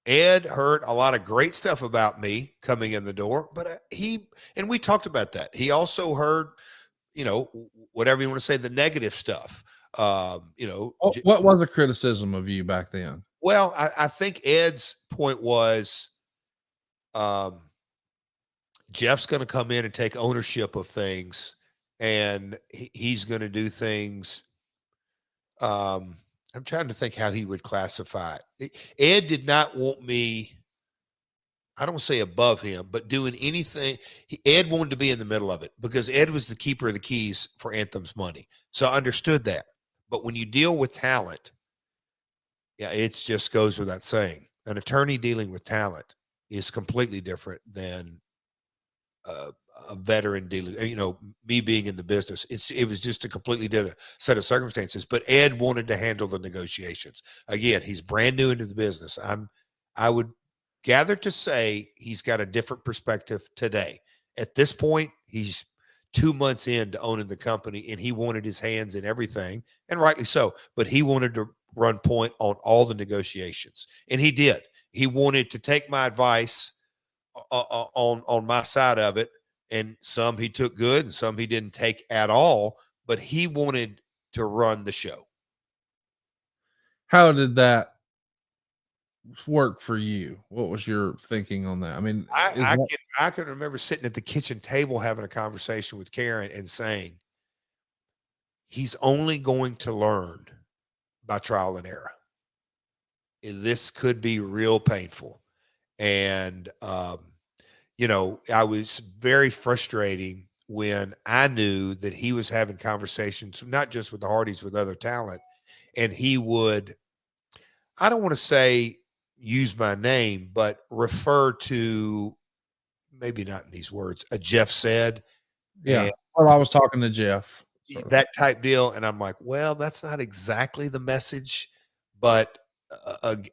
Ed heard a lot of great stuff about me coming in the door, but and we talked about that. He also heard, whatever you want to say, the negative stuff. What was the criticism of you back then? Well, I think Ed's point was, Jeff's going to come in and take ownership of things, and he's going to do things. I'm trying to think how he would classify it. Ed did not want me, I don't say above him, but doing anything. Ed wanted to be in the middle of it because Ed was the keeper of the keys for Anthem's money. So I understood that. But when you deal with talent, yeah, it just goes without saying. An attorney dealing with talent is completely different than a veteran dealing. Me being in the business, it was just a completely different set of circumstances. But Ed wanted to handle the negotiations. Again, he's brand new into the business. I would gather to say he's got a different perspective today. At this point, he's 2 months into owning the company, and he wanted his hands in everything, and rightly so. But he wanted to run point on all the negotiations, and he did. He wanted to take my advice on my side of it, and some he took good, and some he didn't take at all. But he wanted to run the show. How did that work for you? What was your thinking on that? I mean, I can remember sitting at the kitchen table having a conversation with Karen and saying, he's only going to learn by trial and error. And this could be real painful. And, I was very frustrating when I knew that he was having conversations, not just with the Hardys, with other talent. And he would, I don't want to say use my name, but refer to, maybe not in these words, a Jeff said. Yeah. Well, I was talking to Jeff. That type deal. And I'm like, well, that's not exactly the message. But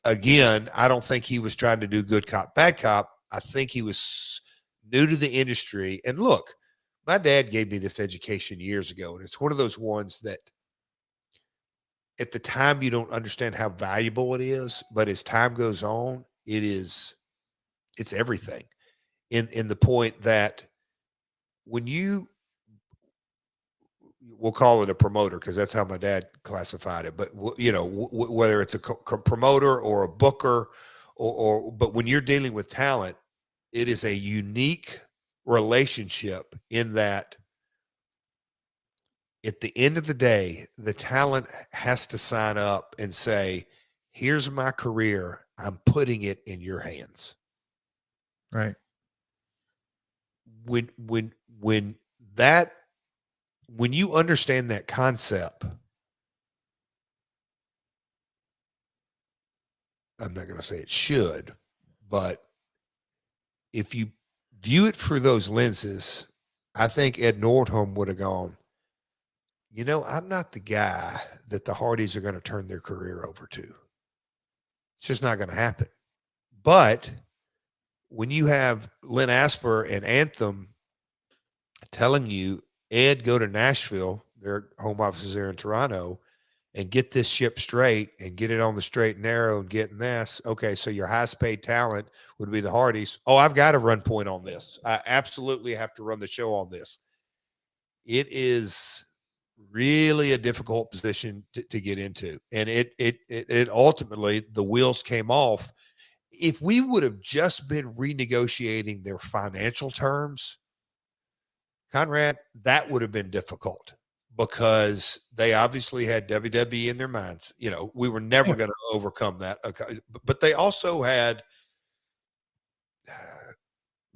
again, I don't think he was trying to do good cop, bad cop. I think he was new to the industry. And look, my dad gave me this education years ago, and it's one of those ones that at the time you don't understand how valuable it is, but as time goes on, it's everything. In the point that when we'll call it a promoter, because that's how my dad classified it. But whether it's a promoter or a booker, but when you're dealing with talent, it is a unique relationship in that at the end of the day, the talent has to sign up and say, here's my career. I'm putting it in your hands. Right. When you understand that concept, I'm not going to say it should, but if you view it through those lenses, I think Ed Nordholm would have gone, I'm not the guy that the Hardys are going to turn their career over to. It's just not going to happen. But when you have Lynn Asper and Anthem telling you, Ed, go to Nashville, their home offices there in Toronto, and get this ship straight and get it on the straight and narrow and getting this. Okay, so your highest paid talent would be the Hardys. Oh, I've got to run point on this. I absolutely have to run the show on this. It is really a difficult position to get into. And it ultimately, the wheels came off. If we would have just been renegotiating their financial terms, Conrad, that would have been difficult because they obviously had WWE in their minds. We were never going to overcome that. But they also had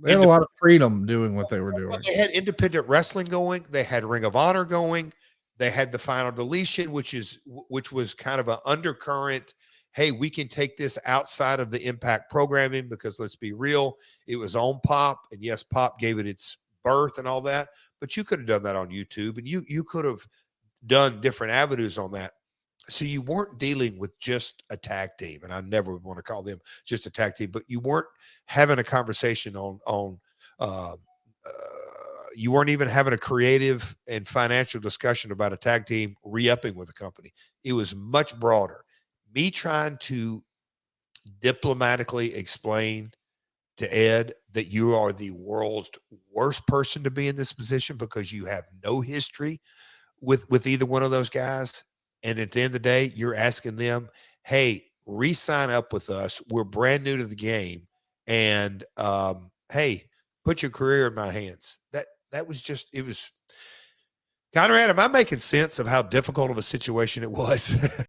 a lot of freedom doing what they were doing. They had independent wrestling going. They had Ring of Honor going. They had the Final Deletion, which was kind of an undercurrent. Hey, we can take this outside of the Impact programming because let's be real, it was on Pop, and yes, Pop gave it its birth and all that. But you could have done that on YouTube, and you could have done different avenues on that. So you weren't dealing with just a tag team, and I never would want to call them just a tag team, but you weren't having a conversation on you weren't even having a creative and financial discussion about a tag team re-upping with a company. It was much broader. Me trying to diplomatically explain to Ed that you are the world's worst person to be in this position because you have no history with either one of those guys. And at the end of the day, you're asking them, hey, re-sign up with us. We're brand new to the game. And hey, put your career in my hands. That was just, it was Conrad, am I making sense of how difficult of a situation it was?